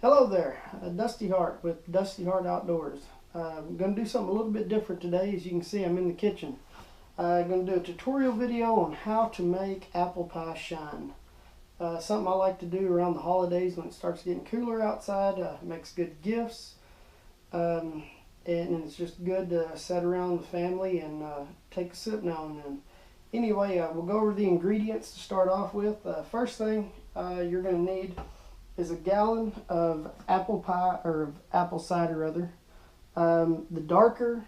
Hello there, Dusty Hart with Dusty Hart Outdoors. I'm going to do something a little bit different today. As you can see, I'm in the kitchen. I'm going to do a tutorial video on how to make apple pie shine. Something I like to do around the holidays when it starts getting cooler outside. Makes good gifts, and it's just good to sit around with family and take a sip now and then. Anyway, we'll go over the ingredients to start off with. First thing you're going to need is a gallon of apple pie, or of apple cider rather. The darker,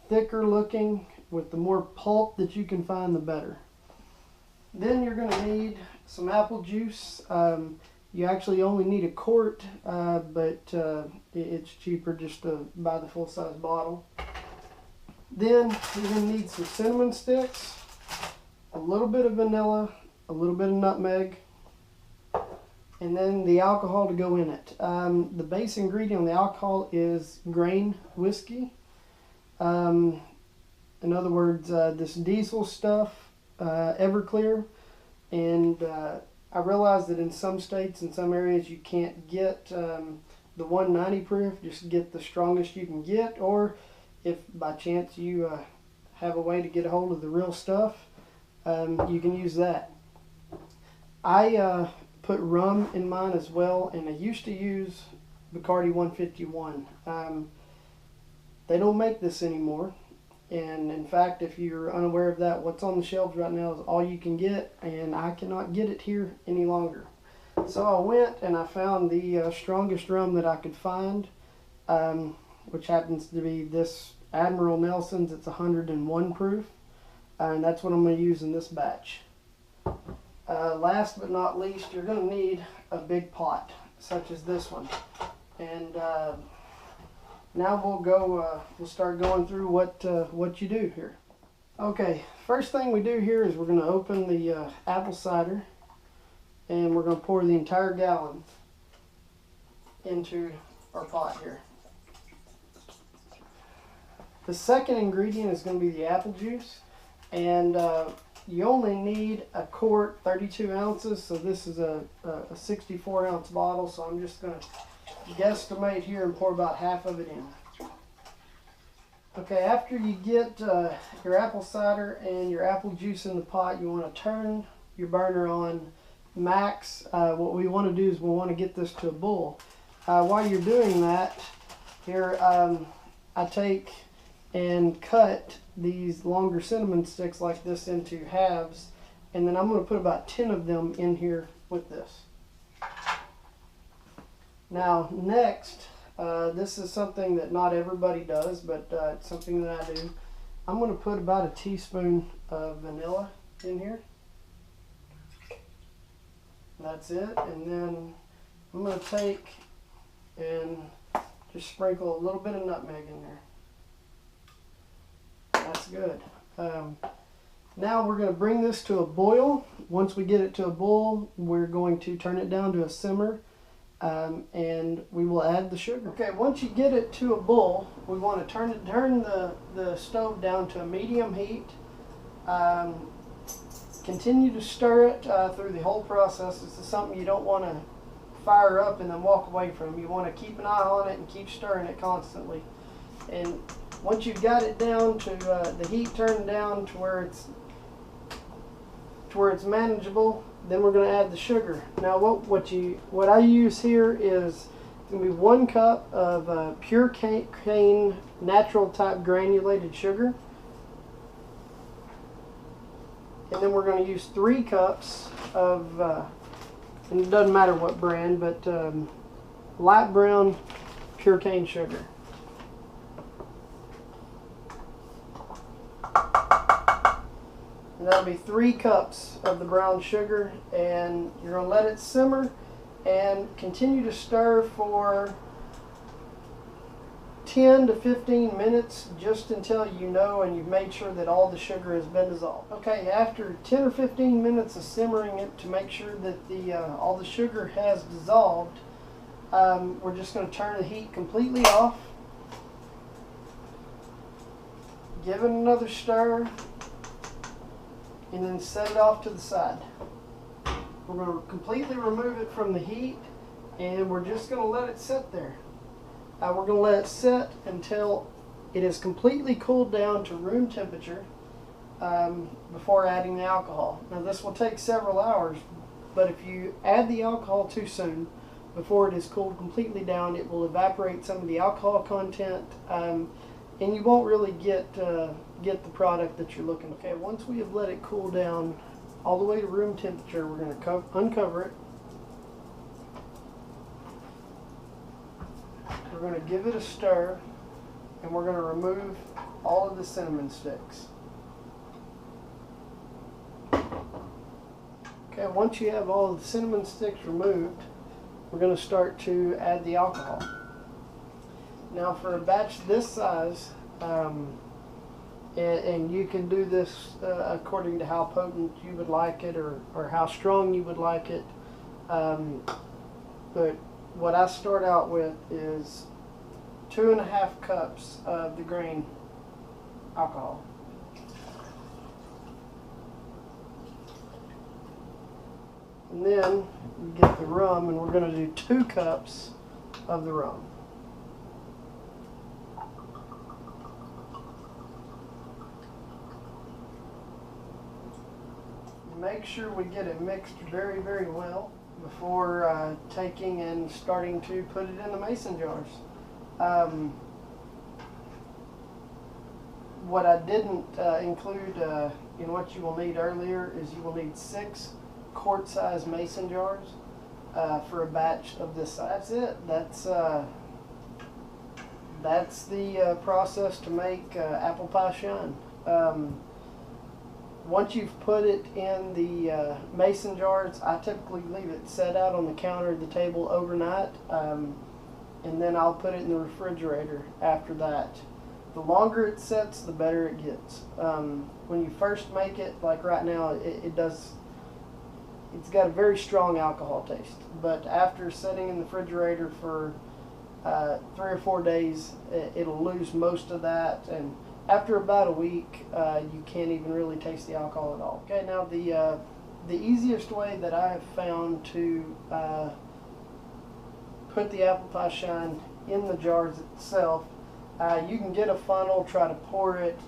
thicker looking, with the more pulp that you can find, the better. Then you're going to need some apple juice. You actually only need a quart, but it's cheaper just to buy the full-size bottle. Then you're going to need some cinnamon sticks, a little bit of vanilla, a little bit of nutmeg, and then the alcohol to go in it. The base ingredient on the alcohol is grain whiskey. In other words, this diesel stuff, Everclear. And I realize that in some states, in some areas, you can't get the 190 proof. Just get the strongest you can get. Or if by chance you have a way to get a hold of the real stuff, you can use that. I put rum in mine as well, and I used to use Bacardi 151. They don't make this anymore, and in fact, if you're unaware of that, what's on the shelves right now is all you can get, and I cannot get it here any longer. So I went and I found the strongest rum that I could find, which happens to be this Admiral Nelson's. It's 101 proof, and that's what I'm going to use in this batch. Last but not least, you're going to need a big pot, such as this one. And now we'll start going through what you do here. Okay, first thing we do here is we're going to open the apple cider, and we're going to pour the entire gallon into our pot here. The second ingredient is going to be the apple juice, and you only need a quart, 32 ounces, so this is a 64 ounce bottle, so I'm just going to guesstimate here and pour about half of it in. Okay, after you get your apple cider and your apple juice in the pot, you want to turn your burner on max. What we want to do is we want to get this to a boil. While you're doing that, here I take and cut these longer cinnamon sticks like this into halves, and then I'm going to put about 10 of them in here with this. Now next, this is something that not everybody does, but it's something that I do. I'm going to put about a teaspoon of vanilla in here. That's it, and then I'm going to take and just sprinkle a little bit of nutmeg in there. That's good. Now we're going to bring this to a boil. Once we get it to a boil, we're going to turn it down to a simmer, and we will add the sugar. Okay, once you get it to a boil, we want to turn the stove down to a medium heat. Continue to stir it through the whole process. This is something you don't want to fire up and then walk away from. You want to keep an eye on it and keep stirring it constantly. And once you've got it down to the heat turned down to where it's manageable, then we're going to add the sugar. Now what I use here is going to be 1 cup of pure cane natural type granulated sugar, and then we're going to use 3 cups of and it doesn't matter what brand, but light brown pure cane sugar. And that'll be 3 cups of the brown sugar, and you're going to let it simmer and continue to stir for 10 to 15 minutes, just until you know and you've made sure that all the sugar has been dissolved. Okay, after 10 or 15 minutes of simmering it to make sure that all the sugar has dissolved, we're just going to turn the heat completely off. Give it another stir, and then set it off to the side. We're going to completely remove it from the heat And we're just going to let it sit there. We're going to let it sit until it is completely cooled down to room temperature before adding the alcohol. Now this will take several hours, but if you add the alcohol too soon, before it is cooled completely down, it will evaporate some of the alcohol content, and you won't really get the product that you're looking for. Okay, once we have let it cool down all the way to room temperature, we're going to uncover it. We're going to give it a stir, and we're going to remove all of the cinnamon sticks. Okay, once you have all of the cinnamon sticks removed, we're going to start to add the alcohol. Now for a batch this size, and you can do this according to how potent you would like it or how strong you would like it, but what I start out with is 2.5 cups of the grain alcohol. And then we get the rum, and we're going to do 2 cups of the rum. Make sure we get it mixed very, very well before taking and starting to put it in the mason jars. What I didn't include in what you will need earlier is you will need 6 quart-size mason jars for a batch of this size. That's it. That's the process to make apple pie shine. Once you've put it in the mason jars, I typically leave it set out on the counter of the table overnight, and then I'll put it in the refrigerator after that. The longer it sets, the better it gets. When you first make it, like right now, it's got a very strong alcohol taste. But after setting in the refrigerator for 3 or 4 days, it'll lose most of that, and after about a week, you can't even really taste the alcohol at all. Okay, now the easiest way that I have found to put the apple pie shine in the jars itself, you can get a funnel, try to pour it.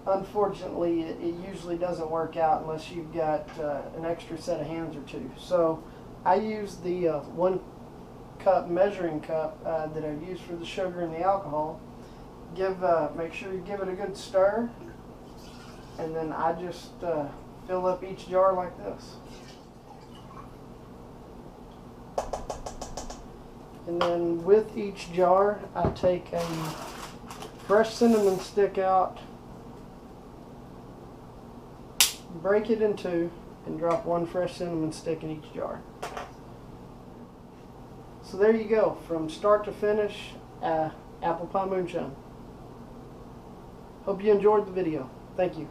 Unfortunately, it usually doesn't work out unless you've got an extra set of hands or 2. So I use the 1 cup measuring cup that I've used for the sugar and the alcohol. Make sure you give it a good stir, and then I just fill up each jar like this. And then with each jar, I take a fresh cinnamon stick out, break it in 2, and drop 1 fresh cinnamon stick in each jar. So there you go, from start to finish, apple pie moonshine. Hope you enjoyed the video. Thank you.